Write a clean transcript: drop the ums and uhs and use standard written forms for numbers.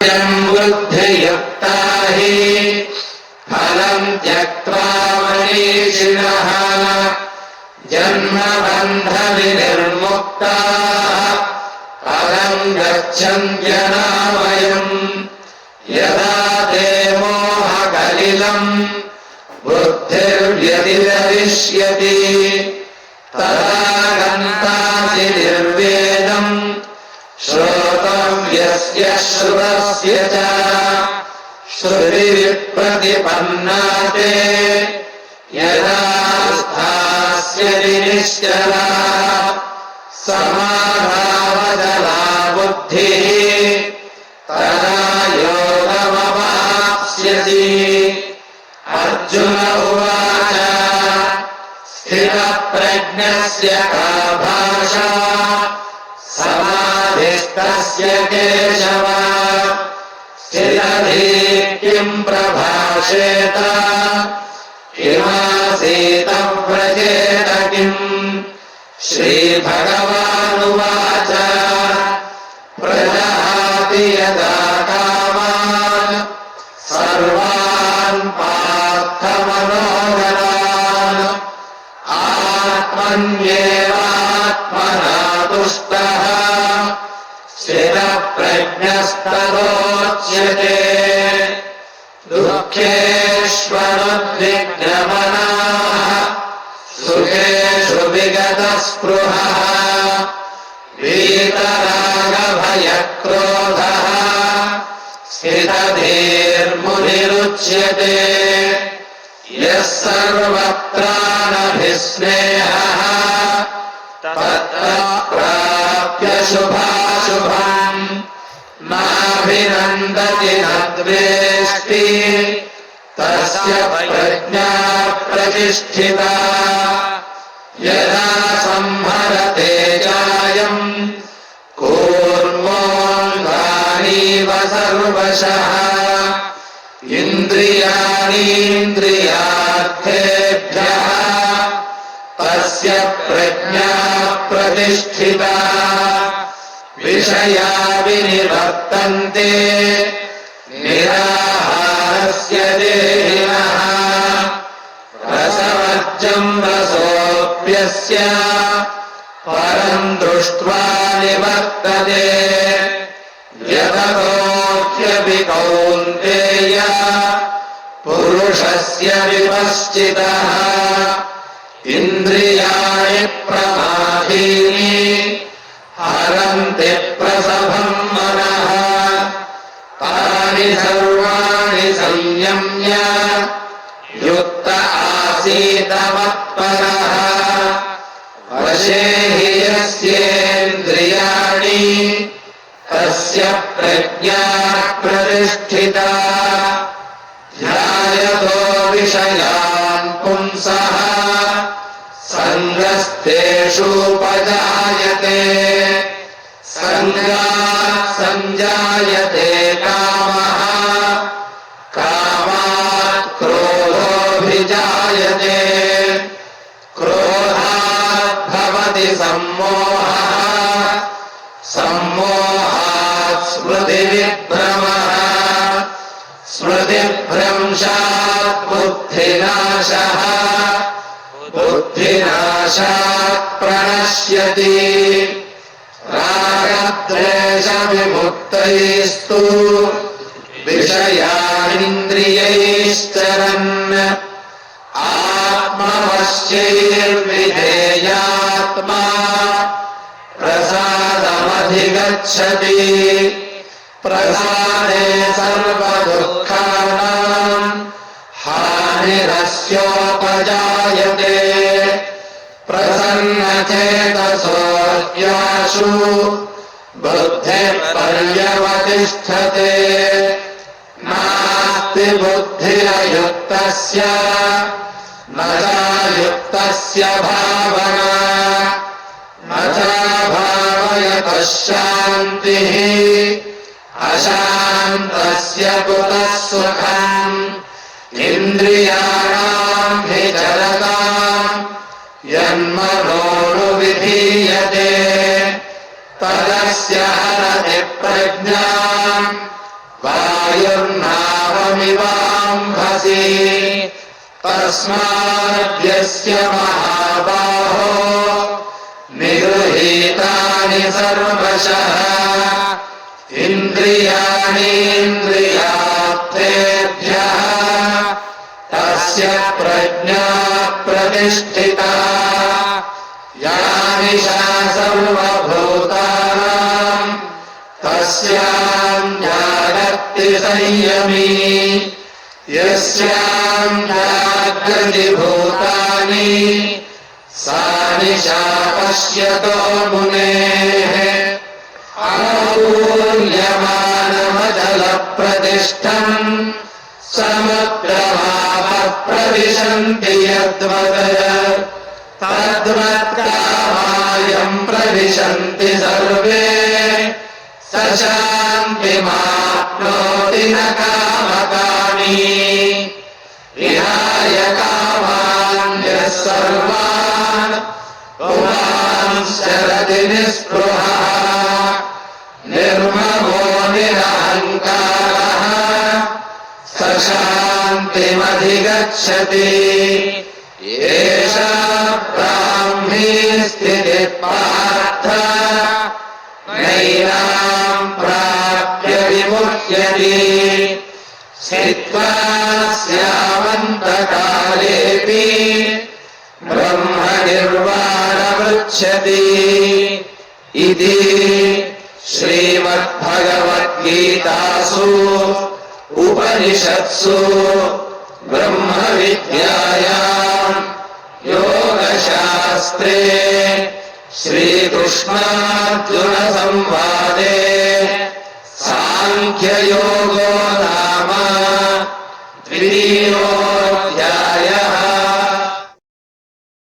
बुद्धियुक्ता हि फलं त्यक्त्वा मनीषिणः जन्मबन्धविनिर्मुक्ताः पदं गच्छन्त्यनामयम् यदा ते मोहकलिलं बुद्धिर्व्यतितरिष्यति तदा गन्तासि निर्वेदम् श्रोतव्यस्य श्रुतस्य च श्रुतिविप्रतिपन्ना ते यदा स्थास्यति निश्चला समाधावचला बुद्धिः तदा योगमवाप्स्यसि। अर्जुन उवाच स्थितप्रज्ञस्य का भाषा समाधिस्तस्य केशव स्थितधीः किं प्रभाषेत किमासीत व्रजेत किम्। श्रीभगवानुवाच प्रजहाति यदा कामान् सर्वान् पार्थमनोगतान् आत्मन्येवात्मना तुष्टः स्थितप्रज्ञस्तदोच्यते। दुःखेष्वनुद्विग्नमनाः सुखेषु विगतस्पृहः वीतरागभयक्रोधः स्थितधीर्मुनिरुच्यते। यः सर्वत्रानभिस्नेहः तत्र प्राप्य शुभाशुभम् नाभिनन्दति न द्वेष्टि तस्य प्रज्ञा प्रतिष्ठिता। यदा संहरते चायम् कूर्मोऽङ्गानीव सर्वशः इन्द्रियाणीन्द्रियार्थेभ्यः तस्य प्रज्ञा प्रतिष्ठिता। विषया विनिवर्तन्ते निराहारस्य देहिनः रसवर्जं रसोऽप्यस्य परं दृष्ट्वा निवर्तते। यततोऽप्यपि कौन्तेय पुरुषस्य विपश्चितः इन्द्रियाणि प्रमादीनि हरन्ति प्रसभं मनः तानि सर्वाणि संयम्य युक्त आसीत मत्परः। वशे हि यस्येन्द्रियाणि तस्य प्रज्ञा प्रतिष्ठिता। ध्यायतो विषयान् पुंसः सङ्गस्तेषूपजायते सङ्गात् सञ्जायते कामः कामात् क्रोधोऽभिजायते क्रोधात् भवति सम्मोहः सम्मोहात् स्मृतिविभ्रमः स्मृतिभ्रंशात् बुद्धिनाशः बुद्धिनाशात् प्रणश्यति। रागद्वेषविमुक्तैस्तु विषयानिन्द्रियैश्चरन् आत्मवश्यैर्विधेयात्मा प्रसादमधिगच्छति। प्रसादे सर्वदुःखानां हानिरस्योपजायते। प्रसन्नचेतसो यासु बुद्धिर्पर्यवतिष्ठते। नास्ति बुद्धिरयुक्तस्य न चायुक्तस्य भावना न चाभावयतः शान्तिः अशान्तस्य कुतः सुखम्। इन्द्रियाणां हि चरताम् यन्मनोनुविधीयते तदस्य हरति प्रज्ञाम् वायुर्नावमिवाम्भसि तस्माद्यस्य महाबाहो निगृहीतानि सर्वशः इन्द्रियाणीन्द्रियार्थेभ्यः तस्य प्रज्ञा प्रतिष्ठिता या निशा सर्वभूतानां तस्यां जागर्ति संयमी यस्यां जागृति भूतानि सा निशा पश्यतो मुनेः अनूल्यमानमचलप्रतिष्ठम् समुद्रमापः प्रविशन्ति यद्वत् तद्वत्कामायम् प्रविशन्ति सर्वे स शान्तिमाप्नोति न कामकामी विहाय कामान्यः सर्वान् पुमांश्चरति निःस्पृहः निर्ममो निरहङ्कारः स शान्तिमधिगच्छति एषा ब्राह्मी स्थितिः पार्थ नैनां प्राप्य विमुह्यति स्थित्वा स्यावन्तकालेऽपि ब्रह्मनिर्वाणमृच्छति इति श्रीमद्भगवद्गीतासु उपनिषत्सु ब्रह्मविद्यायां योगशास्त्रे श्रीकृष्णार्जुनसंवादे सांख्ययोगो नाम द्वितीयोऽध्यायः।